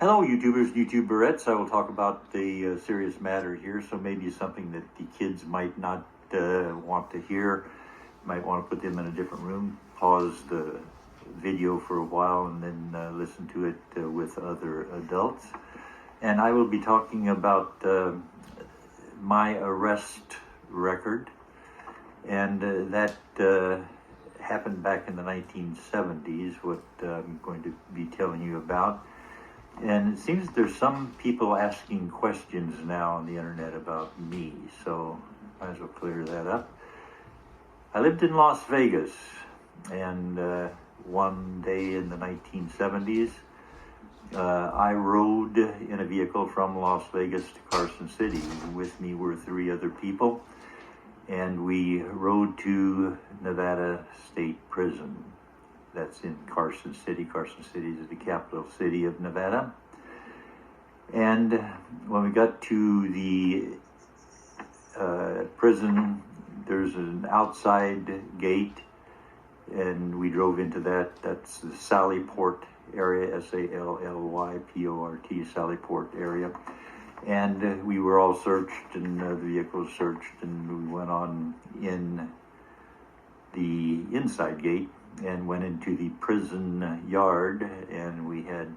Hello, YouTubers, YouTuberettes. I will talk about the serious matter here, so maybe something that the kids might not want to hear. You might want to put them in a different room, pause the video for a while, and then listen to it with other adults. And I will be talking about my arrest record, and that happened back in the 1970s, what I'm going to be telling you about. And it seems there's some people asking questions now on the internet about me, so might as well clear that up. I lived in Las Vegas, and one day in the 1970s, I rode in a vehicle from Las Vegas to Carson City. With me were 3 other people, and we rode to Nevada State Prison. That's in Carson City. Carson City is the capital city of Nevada. And when we got to the prison, there's an outside gate, and we drove into that. That's the Sallyport area, Sallyport, Sallyport area. And we were all searched, and the vehicle was searched, and we went on in the inside gate and went into the prison yard, and we had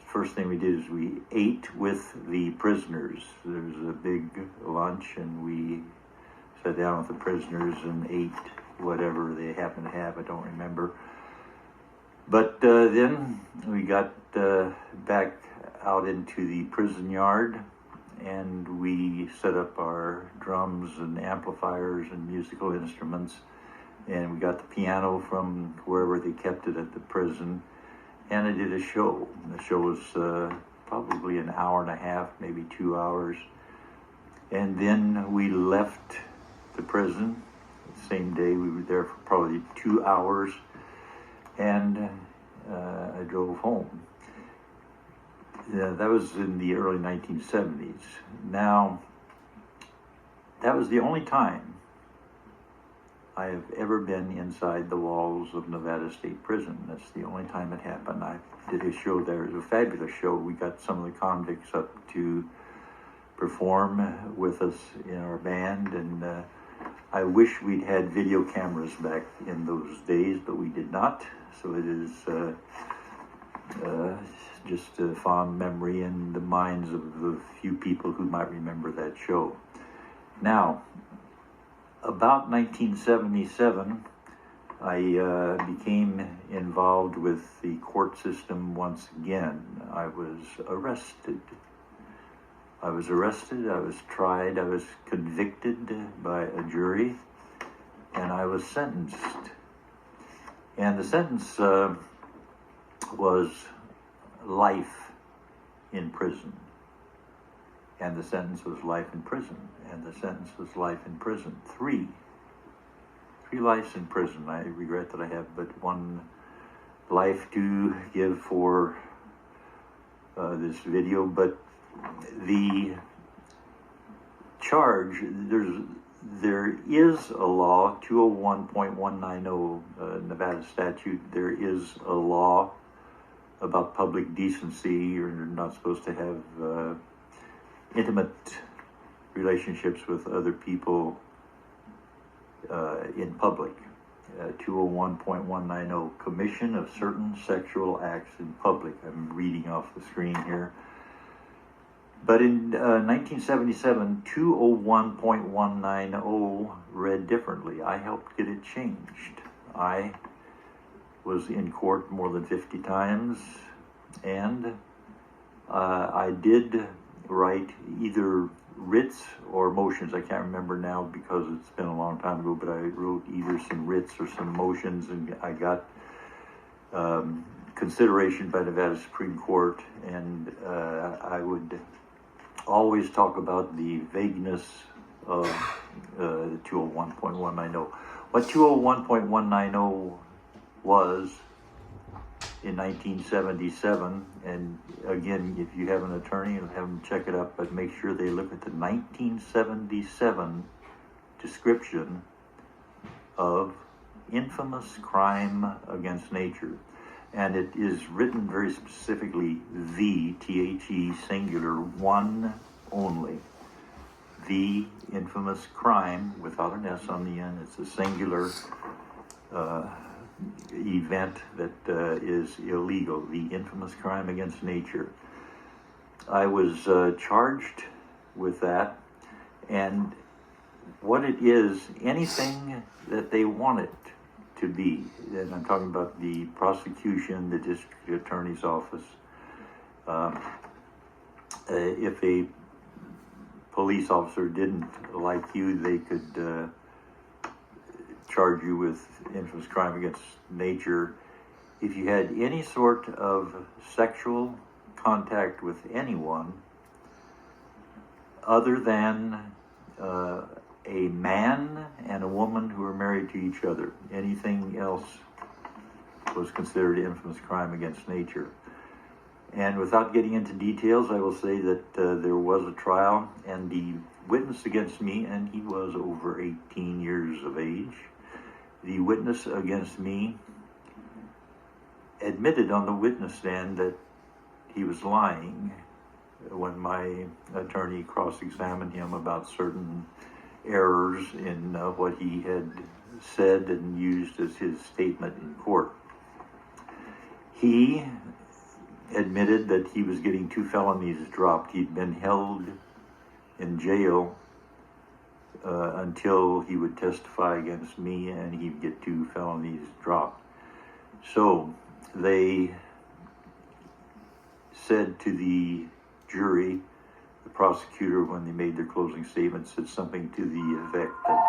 first thing we did is we ate with the prisoners. There was a big lunch, and we sat down with the prisoners and ate whatever they happened to have. I don't remember. But then we got back out into the prison yard, and we set up our drums and amplifiers and musical instruments. And we got the piano from wherever they kept it at the prison, and I did a show. The show was probably an hour and a half, maybe 2 hours. And then we left the prison the same day. We were there for probably 2 hours, and I drove home. That was in the early 1970s. Now, that was the only time I have ever been inside the walls of Nevada State Prison. That's the only time it happened. I did a show there. It was a fabulous show. We got some of the convicts up to perform with us in our band, and I wish we'd had video cameras back in those days, but we did not. So it is just a fond memory in the minds of the few people who might remember that show. Now, about 1977, I became involved with the court system once again. I was arrested. I was tried, I was convicted by a jury, and I was sentenced. And the sentence was life in prison. And the sentence was life in prison. And the sentence was life in prison. Three lives in prison. I regret that I have but one life to give for this video, but the charge, there is a law, 201.190 Nevada statute, there is a law about public decency. You're not supposed to have intimate relationships with other people in public. 201.190, commission of certain sexual acts in public. I'm reading off the screen here. But in 1977, 201.190 read differently. I helped get it changed. I was in court more than 50 times, and I did write either writs or motions. I can't remember now because it's been a long time ago, but I wrote either some writs or some motions, and I got consideration by Nevada Supreme Court, and I would always talk about the vagueness of the 201.190. What 201.190 was in 1977, and again, if you have an attorney, have them check it up, but make sure they look at the 1977 description of infamous crime against nature. and it is written very specifically, the, T-H-E, singular, one only. The infamous crime, without an S on the end. It's a singular event that is illegal, the infamous crime against nature. I was charged with that, and what it is, anything that they want it to be, and I'm talking about the prosecution, the district attorney's office. If a police officer didn't like you, they could charge you with infamous crime against nature. If you had any sort of sexual contact with anyone other than a man and a woman who were married to each other, anything else was considered infamous crime against nature. And without getting into details, I will say that there was a trial, and the witness against me, and he was over 18 years of age, the witness against me admitted on the witness stand that he was lying when my attorney cross-examined him about certain errors in what he had said and used as his statement in court. He admitted that he was getting 2 felonies dropped. He'd been held in jail until he would testify against me, and he'd get 2 felonies dropped. So they said to the jury, the prosecutor, when they made their closing statement, said something to the effect that,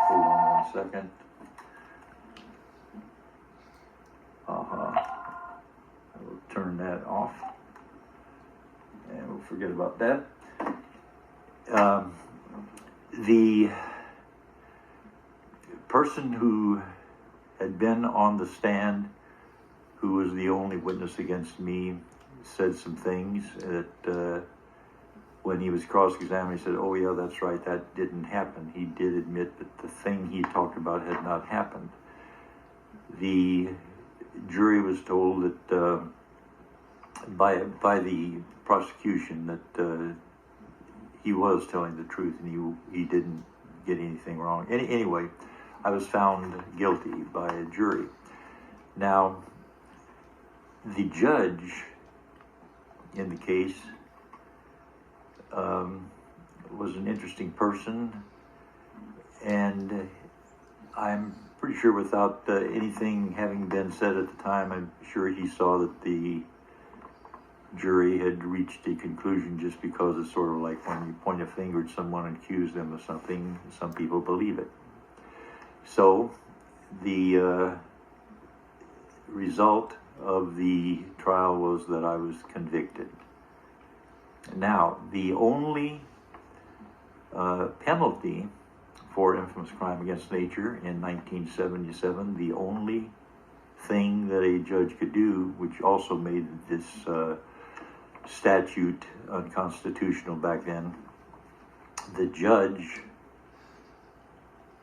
hold on 1 second. I will turn that off, and we'll forget about that. The person who had been on the stand, who was the only witness against me, said some things that when he was cross-examined, he said, "Oh yeah, that's right, that didn't happen." He did admit that the thing he talked about had not happened. The jury was told that by the prosecution that he was telling the truth, and he didn't get anything wrong. Anyway, I was found guilty by a jury. Now, the judge in the case was an interesting person, and I'm pretty sure, without anything having been said at the time, I'm sure he saw that the jury had reached a conclusion, just because it's sort of like when you point a finger at someone and accuse them of something, some people believe it. So the result of the trial was that I was convicted. Now, the only penalty for infamous crime against nature in 1977, the only thing that a judge could do, which also made this statute unconstitutional back then, the judge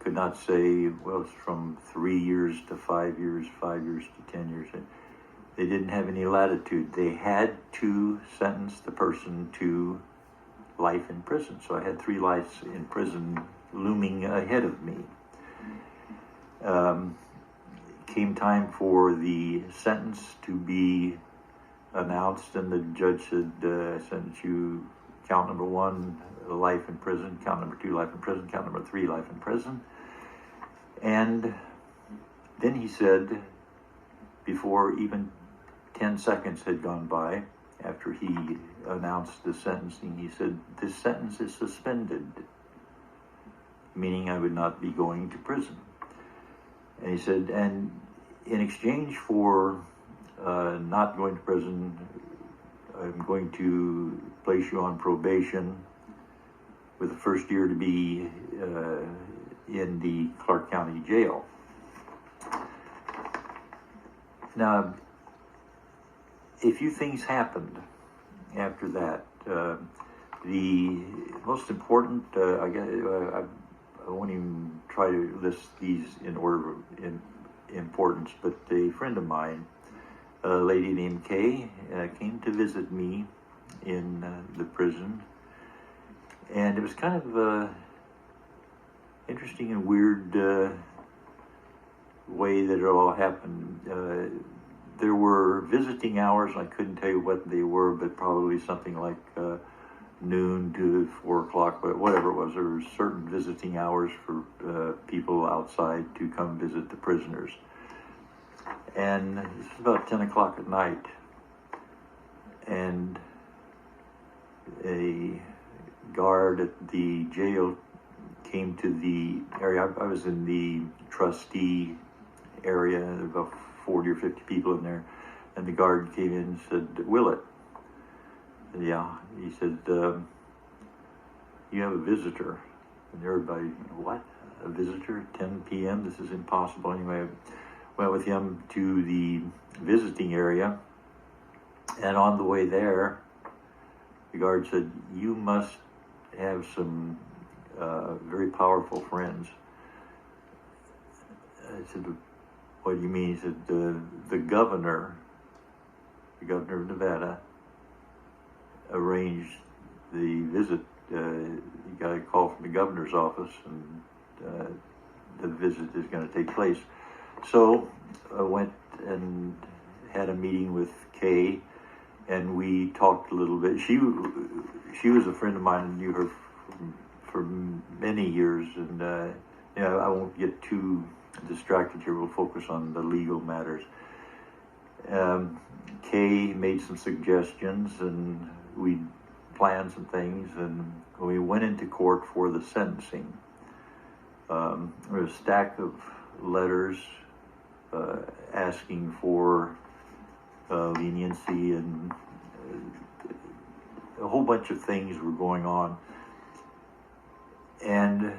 could not say, well, it's from 3 years to 5 years, 5 years to 10 years. They didn't have any latitude. They had to sentence the person to life in prison. So I had 3 lives in prison looming ahead of me. Came time for the sentence to be announced, and the judge said, I sentence you, count number 1, life in prison, count number 2, life in prison, count number 3, life in prison. And then he said, before even 10 seconds had gone by, after he announced the sentencing, he said, "This sentence is suspended," meaning I would not be going to prison. And he said, and in exchange for not going to prison, I'm going to place you on probation, with the first year to be in the Clark County Jail. Now, a few things happened after that. The most important, I won't even try to list these in order of importance, but a friend of mine a lady named Kay came to visit me in the prison, and it was kind of interesting and weird way that it all happened. There were visiting hours. I couldn't tell you what they were, but probably something like noon to 4 o'clock, but whatever it was. There were certain visiting hours for people outside to come visit the prisoners. And this was about 10 o'clock at night, and a guard at the jail came to the area. I was in the trustee area. There were about 40 or 50 people in there, and the guard came in and said, "Willett." Yeah, he said, "You have a visitor." And everybody, "What? A visitor? 10 p.m.? This is impossible." Anyway, I went with him to the visiting area, and on the way there, the guard said, "You must have some very powerful friends." I said, "What do you mean?" He said, the governor of Nevada, arranged the visit. He got a call from the governor's office, and the visit is going to take place." So I went and had a meeting with Kay, and we talked a little bit. She was a friend of mine, and knew her for many years, and I won't get too distracted here. We'll focus on the legal matters. Kay made some suggestions, and we planned some things, and we went into court for the sentencing. There was a stack of letters asking for leniency, and a whole bunch of things were going on. And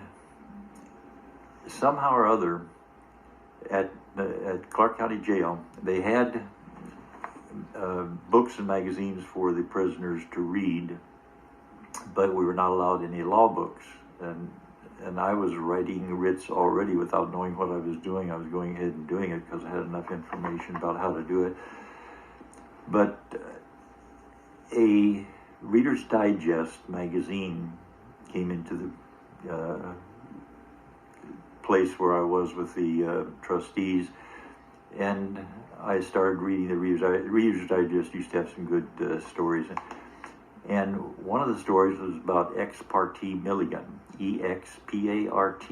somehow or other, at Clark County Jail, they had books and magazines for the prisoners to read, but we were not allowed any law books. And I was writing writs already without knowing what I was doing. I was going ahead and doing it because I had enough information about how to do it. But a Reader's Digest magazine came into the place where I was with the trustees, and I started reading the Reader's Digest. Used to have some good stories, and one of the stories was about Ex parte Milligan, EXPARTE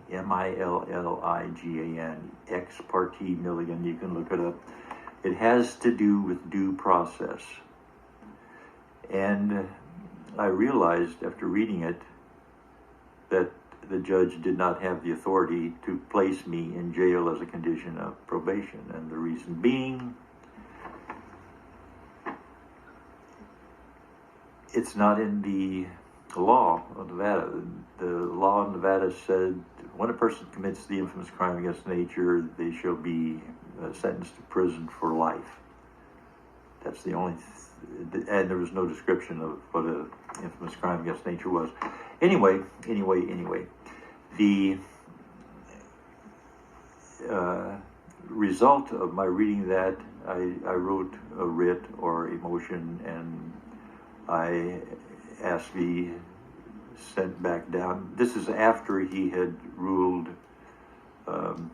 MILLIGAN, Ex parte Milligan. You can look it up. It has to do with due process, and I realized after reading it that the judge did not have the authority to place me in jail as a condition of probation, and the reason being, it's not in the law of Nevada. The law of Nevada said when a person commits the infamous crime against nature, they shall be sentenced to prison for life. That's the only, and there was no description of what an infamous crime against nature was. Anyway, the result of my reading that, I wrote a writ or a motion, and I asked to be sent back down. This is after he had ruled on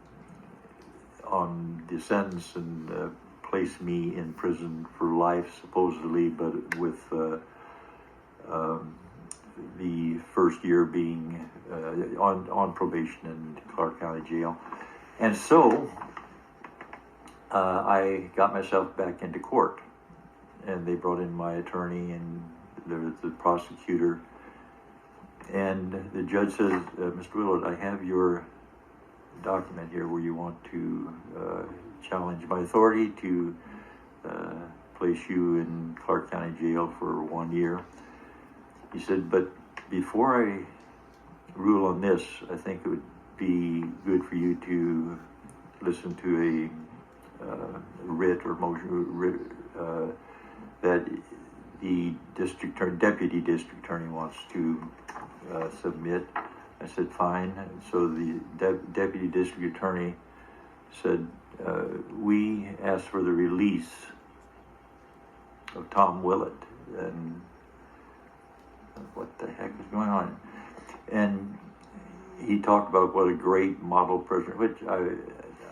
the sentence and placed me in prison for life, supposedly, but with the first year being on probation in Clark County Jail. And so I got myself back into court, and they brought in my attorney, and there was the prosecutor, and the judge says, "Mr. Willett, I have your document here where you want to challenge my authority to place you in Clark County Jail for 1 year." He said, "But before I rule on this, I think it would be good for you to listen to a writ or motion that the deputy district attorney wants to submit." I said, "Fine." And so the deputy district attorney said, we asked for the release of Tom Willett, and what the heck is going on? And he talked about what a great model president, which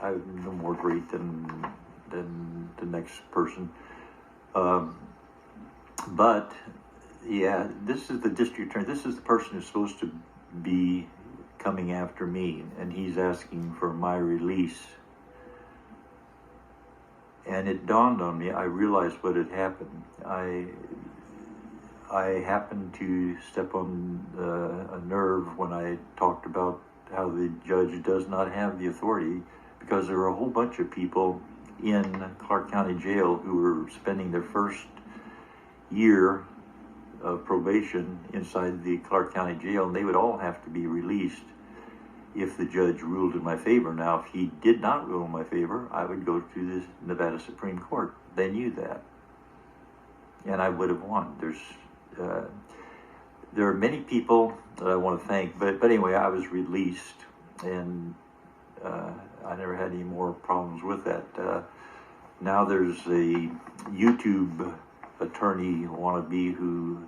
I'm no more great than the next person. But yeah, this is the district attorney. This is the person who's supposed to be coming after me, and he's asking for my release. And it dawned on me, I realized what had happened. I happened to step on a nerve when I talked about how the judge does not have the authority, because there were a whole bunch of people in Clark County Jail who were spending their first year of probation inside the Clark County Jail, and they would all have to be released if the judge ruled in my favor. Now, if he did not rule in my favor, I would go to the Nevada Supreme Court. They knew that, and I would have won. There are many people that I want to thank, but anyway, I was released, and I never had any more problems with that. Now there's a YouTube attorney wannabe who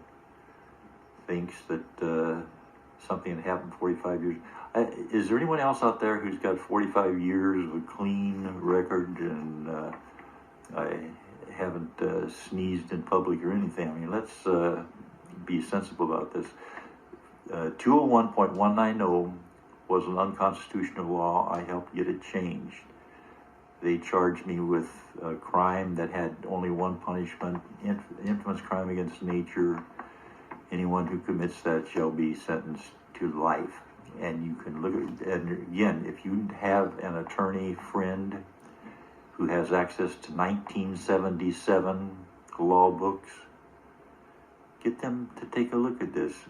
thinks that something had happened 45 years. Is there anyone else out there who's got 45 years of a clean record and I haven't sneezed in public or anything? I mean, let's be sensible about this. 201.190 was an unconstitutional law. I helped get it changed. They charged me with a crime that had only one punishment, infamous crime against nature. Anyone who commits that shall be sentenced to life. And you can look at, and again, if you have an attorney friend who has access to 1977 law books, get them to take a look at this.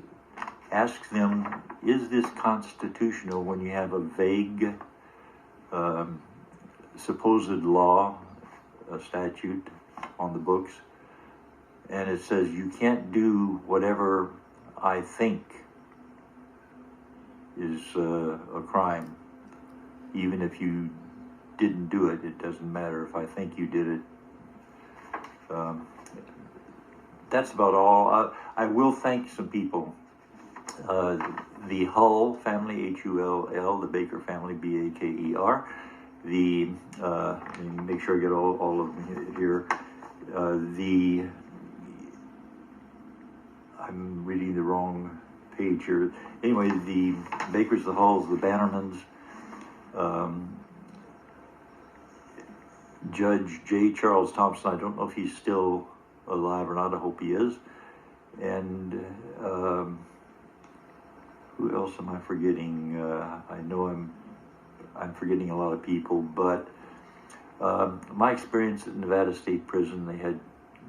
Ask them, is this constitutional when you have a vague supposed law, a statute on the books, and it says you can't do whatever I think is a crime. Even if you didn't do it, it doesn't matter if I think you did it. That's about all. I will thank some people. The Hull family, H-U-L-L, the Baker family, B-A-K-E-R. Let me make sure I get all of them here. I'm reading the wrong page here. Anyway, the Bakers, the Hulls, the Bannermans, Judge J. Charles Thompson, I don't know if he's still alive or not, I hope he is. And who else am I forgetting? I know I'm forgetting a lot of people, but my experience at Nevada State Prison, they had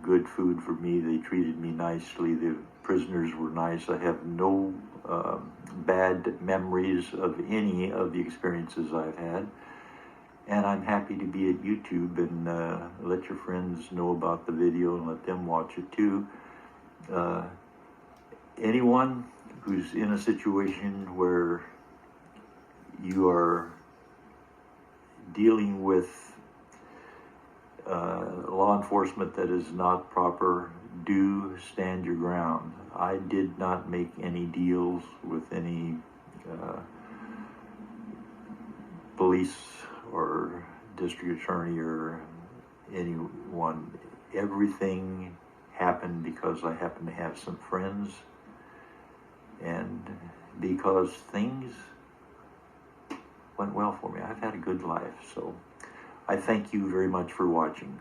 good food for me, they treated me nicely, the prisoners were nice. I have no bad memories of any of the experiences I've had. And I'm happy to be at YouTube and let your friends know about the video and let them watch it too. Anyone who's in a situation where you are dealing with law enforcement that is not proper, do stand your ground. I did not make any deals with any police or district attorney or anyone. Everything happened because I happened to have some friends and because things went well for me. I've had a good life, so I thank you very much for watching.